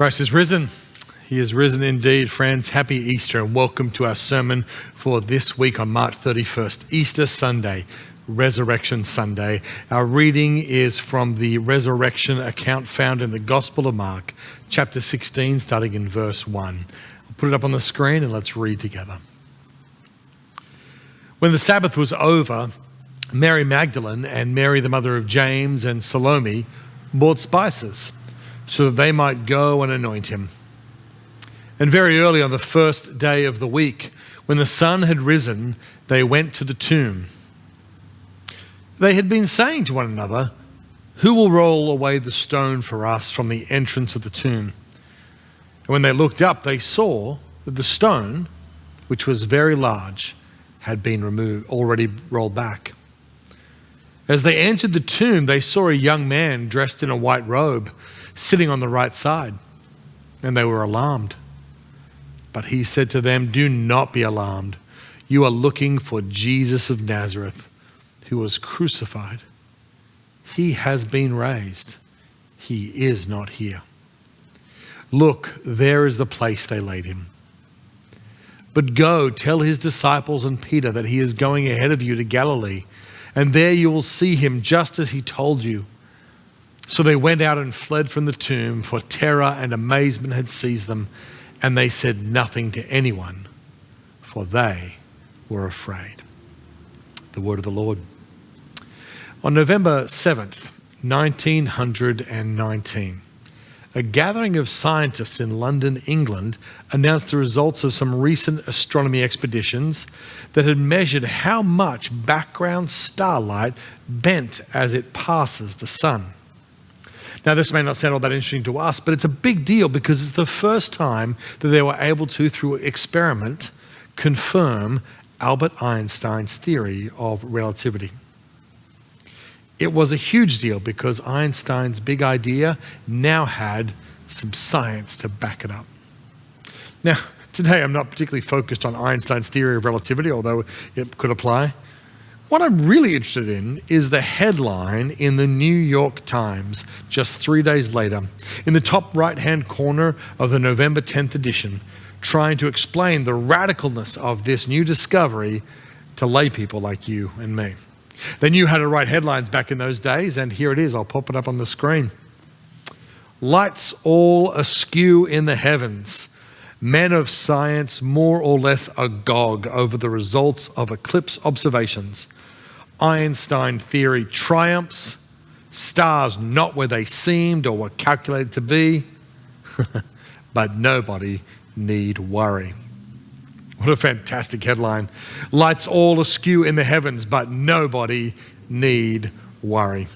Christ is risen. He is risen indeed, friends. Happy Easter and welcome to our sermon for this week on March 31st, Easter Sunday, Resurrection Sunday. Our reading is from the resurrection account found in the Gospel of Mark, chapter 16, starting in verse 1. I'll put it up on the screen and let's read together. When the Sabbath was over, Mary Magdalene and Mary, the mother of James, and Salome bought spices so that they might go and anoint him. And very early on the first day of the week, when the sun had risen, they went to the tomb. They had been saying to one another, "Who will roll away the stone for us from the entrance of the tomb?" And when they looked up, they saw that the stone, which was very large, had been already rolled back. As they entered the tomb, they saw a young man dressed in a white robe, sitting on the right side, and they were alarmed. But he said to them, "Do not be alarmed. You are looking for Jesus of Nazareth, who was crucified. He has been raised. He is not here. Look, there is the place they laid him. But go, tell his disciples and Peter that he is going ahead of you to Galilee, and there you will see him just as he told you." So they went out and fled from the tomb, for terror and amazement had seized them, and they said nothing to anyone, for they were afraid. The word of the Lord. On November 7th, 1919, a gathering of scientists in London, England, announced the results of some recent astronomy expeditions that had measured how much background starlight bent as it passes the sun. Now, this may not sound all that interesting to us, but it's a big deal because it's the first time that they were able to, through experiment, confirm Albert Einstein's theory of relativity. It was a huge deal because Einstein's big idea now had some science to back it up. Now, today I'm not particularly focused on Einstein's theory of relativity, although it could apply. What I'm really interested in is the headline in the New York Times just 3 days later, in the top right-hand corner of the November 10th edition, trying to explain the radicalness of this new discovery to lay people like you and me. They knew how to write headlines back in those days, and here it is. I'll pop it up on the screen. "Lights all askew in the heavens. Men of science more or less agog over the results of eclipse observations. Einstein theory triumphs. Stars not where they seemed or were calculated to be. But nobody need worry." What a fantastic headline. Lights all askew in the heavens, but nobody need worry.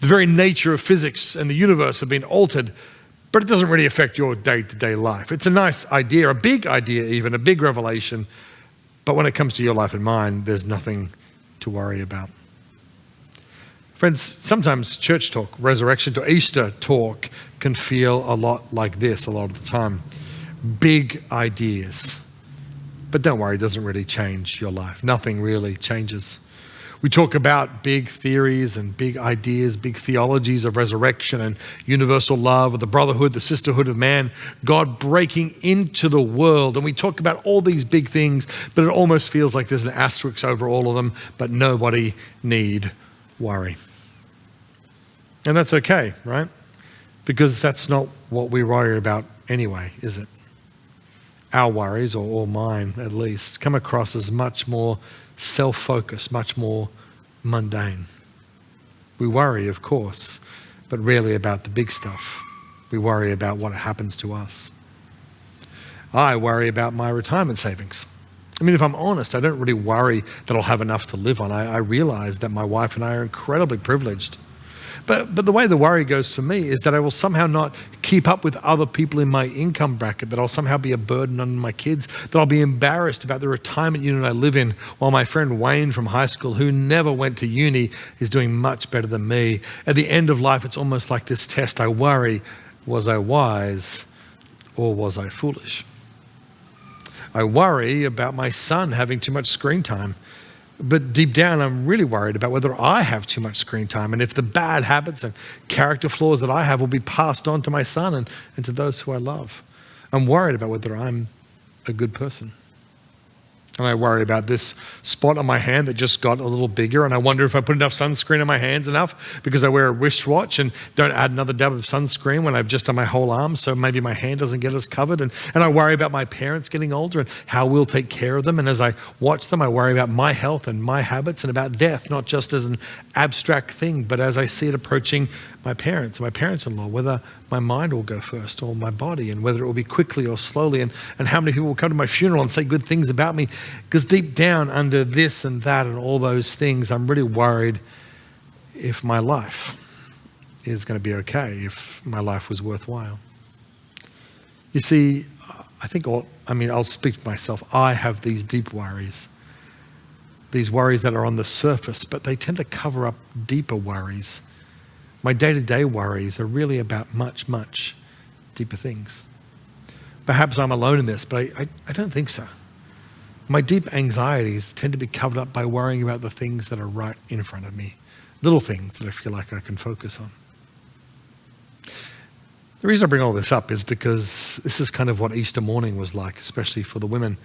The very nature of physics and the universe have been altered, but it doesn't really affect your day-to-day life. It's a nice idea, a big idea even, a big revelation, but when it comes to your life and mine, there's nothing to worry about. Friends, sometimes church talk, resurrection to Easter talk can feel a lot like this a lot of the time. Big ideas. But don't worry, it doesn't really change your life. Nothing really changes. We talk about big theories and big ideas, big theologies of resurrection and universal love, or the brotherhood, the sisterhood of man, God breaking into the world. And we talk about all these big things, but it almost feels like there's an asterisk over all of them, but nobody need worry. And that's okay, right? Because that's not what we worry about anyway, is it? Our worries, or mine at least, come across as much more self-focused, much more mundane. We worry, of course, but rarely about the big stuff. We worry about what happens to us. I worry about my retirement savings. I mean, if I'm honest, I don't really worry that I'll have enough to live on. I realize that my wife and I are incredibly privileged. But the way the worry goes for me is that I will somehow not keep up with other people in my income bracket, that I'll somehow be a burden on my kids, that I'll be embarrassed about the retirement unit I live in while my friend Wayne from high school, who never went to uni, is doing much better than me. At the end of life, it's almost like this test. I worry, was I wise or was I foolish? I worry about my son having too much screen time. But deep down, I'm really worried about whether I have too much screen time and if the bad habits and character flaws that I have will be passed on to my son and to those who I love. I'm worried about whether I'm a good person. And I worry about this spot on my hand that just got a little bigger, and I wonder if I put enough sunscreen on my hands enough because I wear a wristwatch and don't add another dab of sunscreen when I've just done my whole arm, so maybe my hand doesn't get as covered. And I worry about my parents getting older and how we'll take care of them. And as I watch them, I worry about my health and my habits and about death, not just as an abstract thing, but as I see it approaching my parents and my parents-in-law, whether my mind will go first or my body, and whether it will be quickly or slowly, and how many people will come to my funeral and say good things about me. Because deep down under this and that and all those things, I'm really worried if my life is going to be okay, if my life was worthwhile. You see, I'll speak to myself. I have these deep worries, these worries that are on the surface, but they tend to cover up deeper worries. My day-to-day worries are really about much, much deeper things. Perhaps I'm alone in this, but I don't think so. My deep anxieties tend to be covered up by worrying about the things that are right in front of me, little things that I feel like I can focus on. The reason I bring all this up is because this is kind of what Easter morning was like, especially for the women.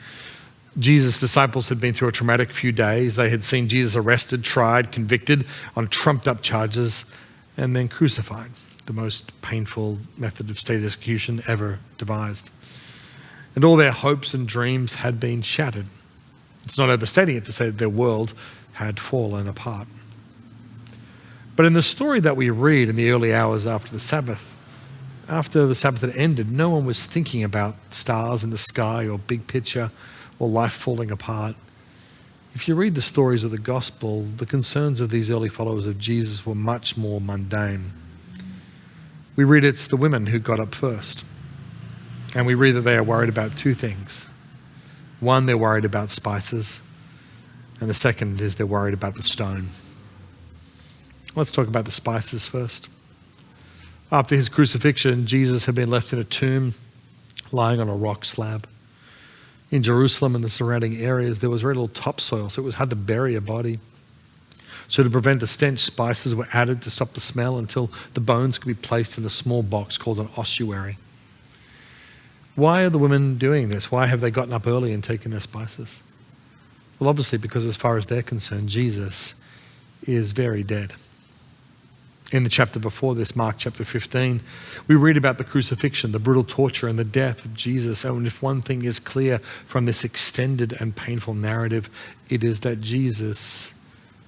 Jesus' disciples had been through a traumatic few days. They had seen Jesus arrested, tried, convicted on trumped-up charges, and then crucified, the most painful method of state execution ever devised. And all their hopes and dreams had been shattered. It's not overstating it to say that their world had fallen apart. But in the story that we read in the early hours after the Sabbath had ended, no one was thinking about stars in the sky or big picture or life falling apart. If you read the stories of the gospel, the concerns of these early followers of Jesus were much more mundane. We read it's the women who got up first. And we read that they are worried about two things. One, they're worried about spices. And the second is they're worried about the stone. Let's talk about the spices first. After his crucifixion, Jesus had been left in a tomb, lying on a rock slab. In Jerusalem and the surrounding areas, there was very little topsoil, so it was hard to bury a body. So to prevent a stench, spices were added to stop the smell until the bones could be placed in a small box called an ossuary. Why are the women doing this? Why have they gotten up early and taken their spices? Well, obviously because as far as they're concerned, Jesus is very dead. In the chapter before this, Mark chapter 15, we read about the crucifixion, the brutal torture and the death of Jesus. And if one thing is clear from this extended and painful narrative, it is that Jesus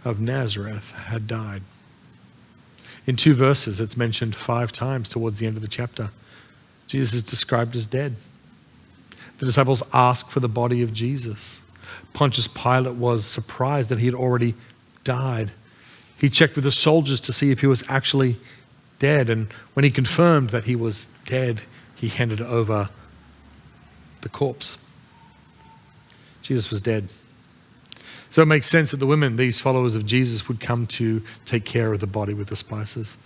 of Nazareth had died. In 2 verses, it's mentioned 5 times towards the end of the chapter. Jesus is described as dead. The disciples ask for the body of Jesus. Pontius Pilate was surprised that he had already died. He checked with the soldiers to see if he was actually dead. And when he confirmed that he was dead, he handed over the corpse. Jesus was dead. So it makes sense that the women, these followers of Jesus, would come to take care of the body with the spices.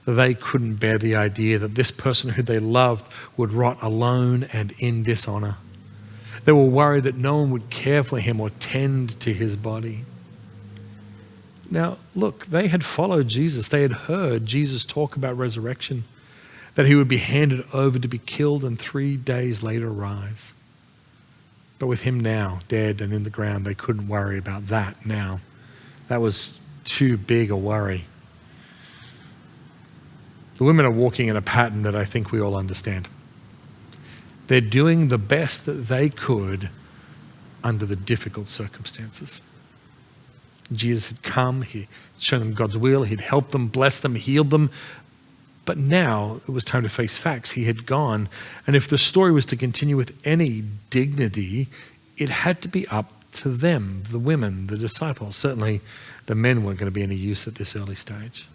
They couldn't bear the idea that this person who they loved would rot alone and in dishonor. They were worried that no one would care for him or tend to his body. Now, look, they had followed Jesus. They had heard Jesus talk about resurrection, that he would be handed over to be killed and 3 days later rise. But with him now dead and in the ground, they couldn't worry about that now. That was too big a worry. The women are walking in a pattern that I think we all understand. They're doing the best that they could under the difficult circumstances. Jesus had come, he'd shown them God's will, he'd helped them, blessed them, healed them. But now it was time to face facts. He had gone. And if the story was to continue with any dignity, it had to be up to them, the women, the disciples. Certainly the men weren't going to be any use at this early stage.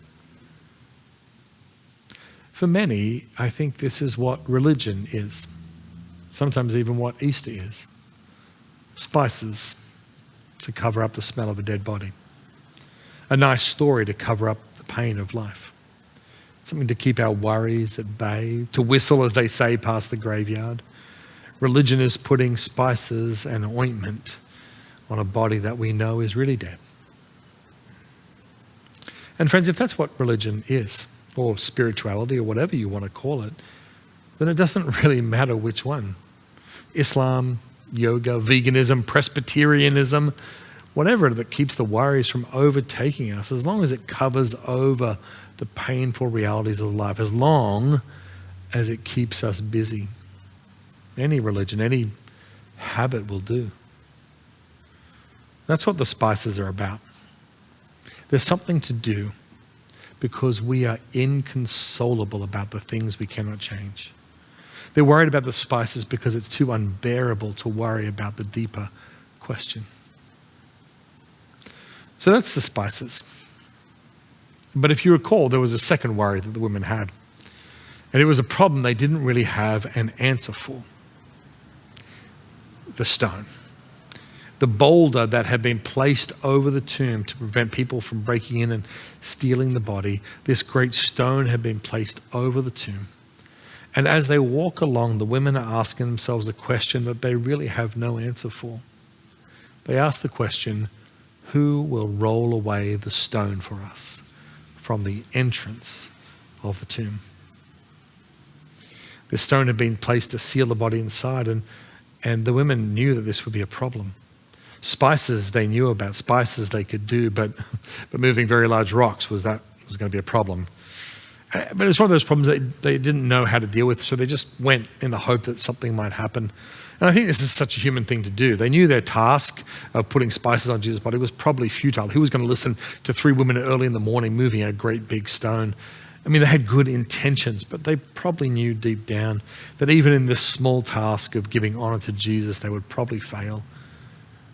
For many, I think this is what religion is. Sometimes even what Easter is. Spices to cover up the smell of a dead body. A nice story to cover up the pain of life. Something to keep our worries at bay, to whistle, as they say, past the graveyard. Religion is putting spices and ointment on a body that we know is really dead. And friends, if that's what religion is, or spirituality, or whatever you want to call it, then it doesn't really matter which one. Islam, yoga, veganism, Presbyterianism, whatever that keeps the worries from overtaking us, as long as it covers over the painful realities of life, as long as it keeps us busy. Any religion, any habit will do. That's what the spices are about. There's something to do because we are inconsolable about the things we cannot change. They're worried about the spices because it's too unbearable to worry about the deeper question. So that's the spices. But if you recall, there was a second worry that the women had. And it was a problem they didn't really have an answer for. The stone. The boulder that had been placed over the tomb to prevent people from breaking in and stealing the body, this great stone had been placed over the tomb. And as they walk along, the women are asking themselves a question that they really have no answer for. They ask the question, who will roll away the stone for us from the entrance of the tomb? The stone had been placed to seal the body inside, and the women knew that this would be a problem. Spices they knew about, spices they could do, but moving very large rocks was going to be a problem. But it's one of those problems that they didn't know how to deal with, so they just went in the hope that something might happen. And I think this is such a human thing to do. They knew their task of putting spices on Jesus' body was probably futile. Who was going to listen to three women early in the morning moving a great big stone? I mean, they had good intentions, but they probably knew deep down that even in this small task of giving honor to Jesus, they would probably fail.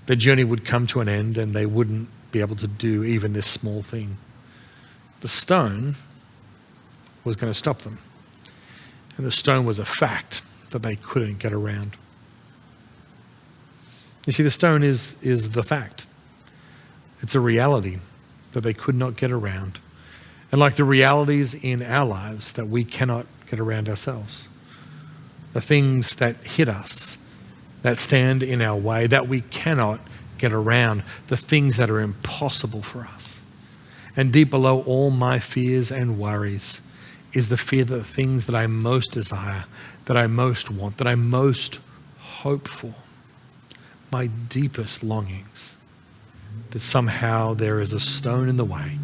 Their journey would come to an end and they wouldn't be able to do even this small thing. The stone was going to stop them. And the stone was a fact that they couldn't get around. You see, the stone is the fact. It's a reality that they could not get around. And like the realities in our lives that we cannot get around ourselves. The things that hit us, that stand in our way, that we cannot get around. The things that are impossible for us. And deep below all my fears and worries is the fear that the things that I most desire, that I most want, that I most hope for, my deepest longings, that somehow there is a stone in the way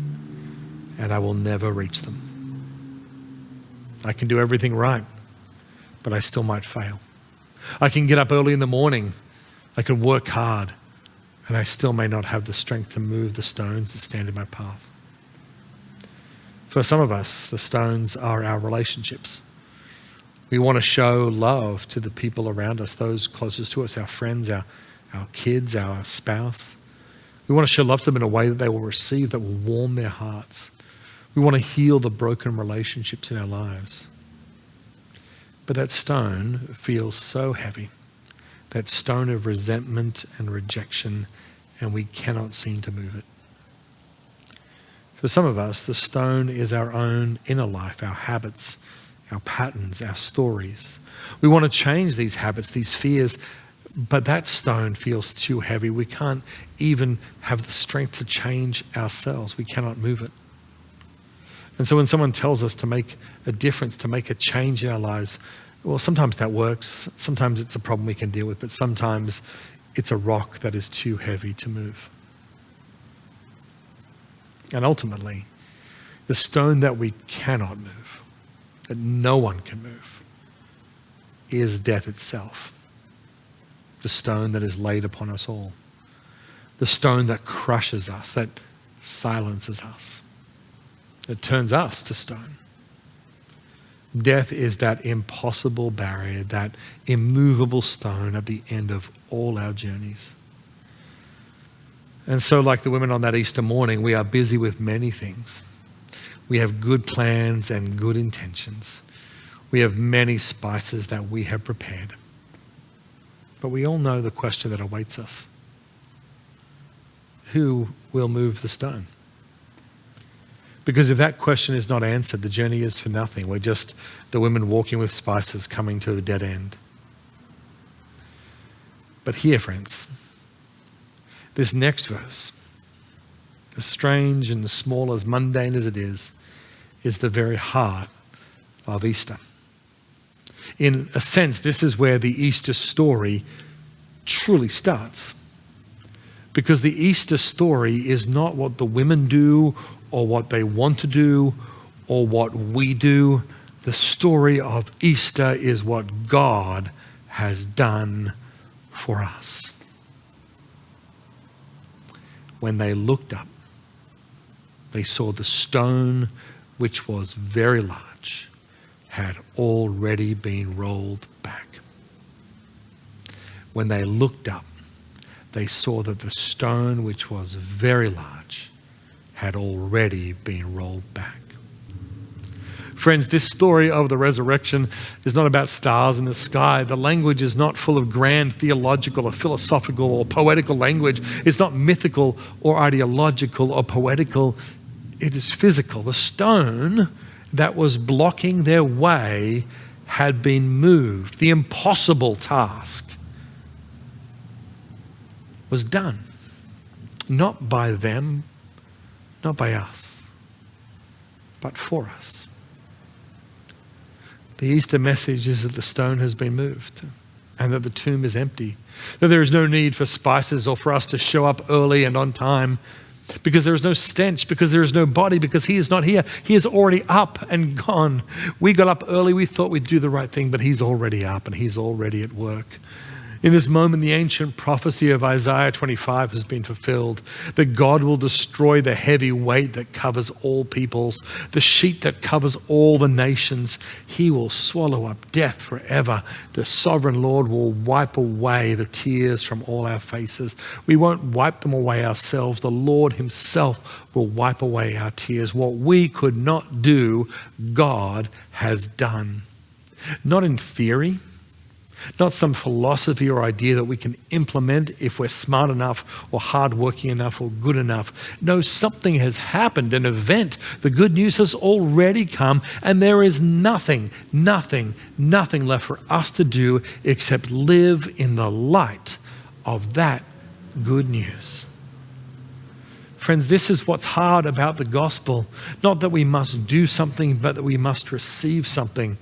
and I will never reach them. I can do everything right, but I still might fail. I can get up early in the morning, I can work hard, and I still may not have the strength to move the stones that stand in my path. For some of us, the stones are our relationships. We want to show love to the people around us, those closest to us, our friends, our kids, our spouse. We want to show love to them in a way that they will receive, that will warm their hearts. We want to heal the broken relationships in our lives. But that stone feels so heavy, that stone of resentment and rejection, and we cannot seem to move it. For some of us, the stone is our own inner life, our habits, our patterns, our stories. We want to change these habits, these fears, but that stone feels too heavy. We can't even have the strength to change ourselves. We cannot move it. And so when someone tells us to make a difference, to make a change in our lives, well, sometimes that works. Sometimes it's a problem we can deal with, but sometimes it's a rock that is too heavy to move. And ultimately, the stone that we cannot move, that no one can move, is death itself. The stone that is laid upon us all. The stone that crushes us, that silences us. It turns us to stone. Death is that impossible barrier, that immovable stone at the end of all our journeys. And so like the women on that Easter morning, we are busy with many things. We have good plans and good intentions. We have many spices that we have prepared. But we all know the question that awaits us. Who will move the stone? Because if that question is not answered, the journey is for nothing. We're just the women walking with spices coming to a dead end. But here, friends, This next verse, as strange and as small, as mundane as it is the very heart of Easter. In a sense, this is where the Easter story truly starts. Because the Easter story is not what the women do or what they want to do or what we do. The story of Easter is what God has done for us. When they looked up, they saw the stone, which was very large, had already been rolled back. When they looked up, they saw that the stone, which was very large, had already been rolled back. Friends, this story of the resurrection is not about stars in the sky. The language is not full of grand theological or philosophical or poetical language. It's not mythical or ideological or poetical. It is physical. The stone that was blocking their way had been moved. The impossible task was done. Not by them, not by us, but for us. The Easter message is that the stone has been moved and that the tomb is empty, that there is no need for spices or for us to show up early and on time, because there is no stench, because there is no body, because he is not here. He is already up and gone. We got up early, we thought we'd do the right thing, but he's already up and he's already at work. In this moment, the ancient prophecy of Isaiah 25 has been fulfilled, that God will destroy the heavy weight that covers all peoples, the sheet that covers all the nations. He will swallow up death forever. The sovereign Lord will wipe away the tears from all our faces. We won't wipe them away ourselves. The Lord himself will wipe away our tears. What we could not do, God has done. Not in theory, not some philosophy or idea that we can implement if we're smart enough or hardworking enough or good enough. No, something has happened, an event. The good news has already come, and there is nothing left for us to do except live in the light of that good news. Friends, this is what's hard about the gospel. Not that we must do something, but that we must receive something.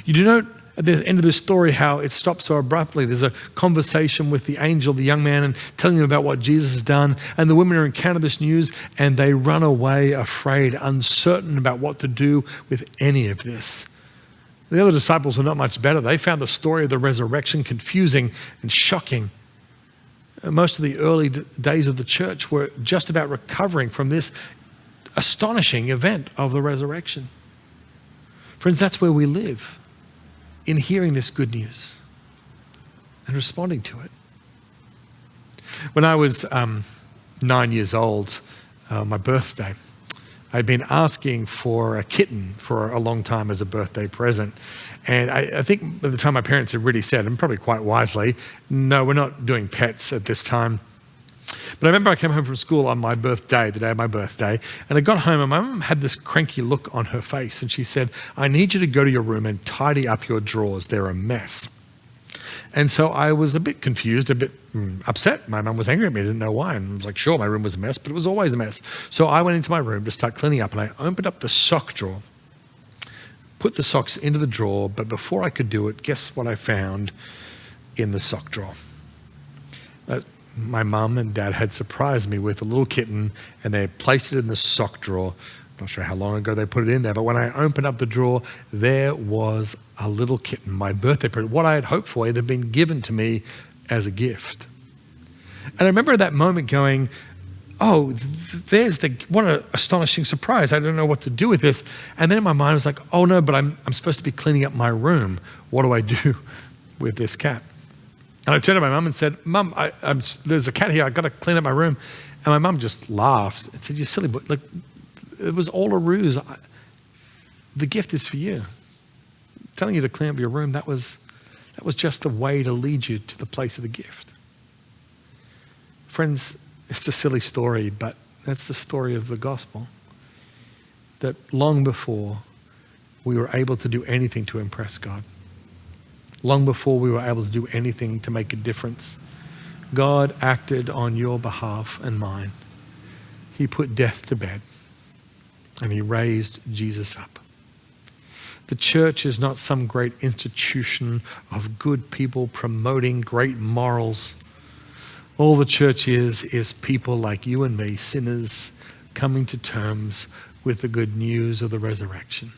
You do know at the end of the story how it stops so abruptly. There's a conversation with the angel, the young man, and telling him about what Jesus has done. And the women encounter this news and they run away afraid, uncertain about what to do with any of this. The other disciples were not much better. They found the story of the resurrection confusing and shocking. Most of the early days of the church were just about recovering from this astonishing event of the resurrection. Friends, that's where we live, in hearing this good news and responding to it. When I was 9 years old, my birthday, I'd been asking for a kitten for a long time as a birthday present. And I think by the time my parents had really said, and probably quite wisely, no, we're not doing pets at this time. But I remember I came home from school on my birthday, the day of my birthday, and I got home and my mum had this cranky look on her face and she said, I need you to go to your room and tidy up your drawers. They're a mess. And so I was a bit confused, a bit upset. My mum was angry at me, I didn't know why. And I was like, sure, my room was a mess, but it was always a mess. So I went into my room to start cleaning up and I opened up the sock drawer, put the socks into the drawer, but before I could do it, guess what I found in the sock drawer? My mum and dad had surprised me with a little kitten and they had placed it in the sock drawer. Not sure how long ago they put it in there, but when I opened up the drawer, there was a little kitten, my birthday present. What I had hoped for, it had been given to me as a gift. And I remember at that moment going, oh, what an astonishing surprise. I don't know what to do with this. And then in my mind I was like, oh no, but I'm supposed to be cleaning up my room. What do I do with this cat? And I turned to my mum and said, Mum, there's a cat here. I've got to clean up my room. And my mum just laughed and said, you silly boy. Like, it was all a ruse. The gift is for you. Telling you to clean up your room, that was just the way to lead you to the place of the gift. Friends, it's a silly story, but that's the story of the gospel. That long before we were able to do anything to impress God, long before we were able to do anything to make a difference, God acted on your behalf and mine. He put death to bed and he raised Jesus up. The church is not some great institution of good people promoting great morals. All the church is people like you and me, sinners, coming to terms with the good news of the resurrection.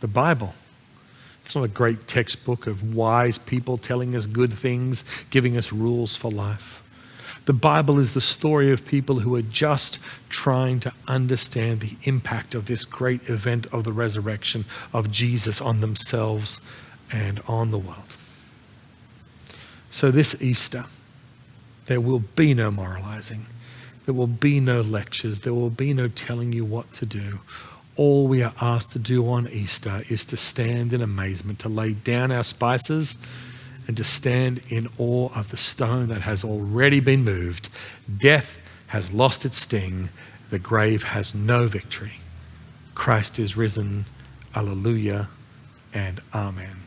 The Bible, it's not a great textbook of wise people telling us good things, giving us rules for life. The Bible is the story of people who are just trying to understand the impact of this great event of the resurrection of Jesus on themselves and on the world. So this Easter, there will be no moralizing. There will be no lectures. There will be no telling you what to do. All we are asked to do on Easter is to stand in amazement, to lay down our spices and to stand in awe of the stone that has already been moved. Death has lost its sting. The grave has no victory. Christ is risen. Alleluia and amen.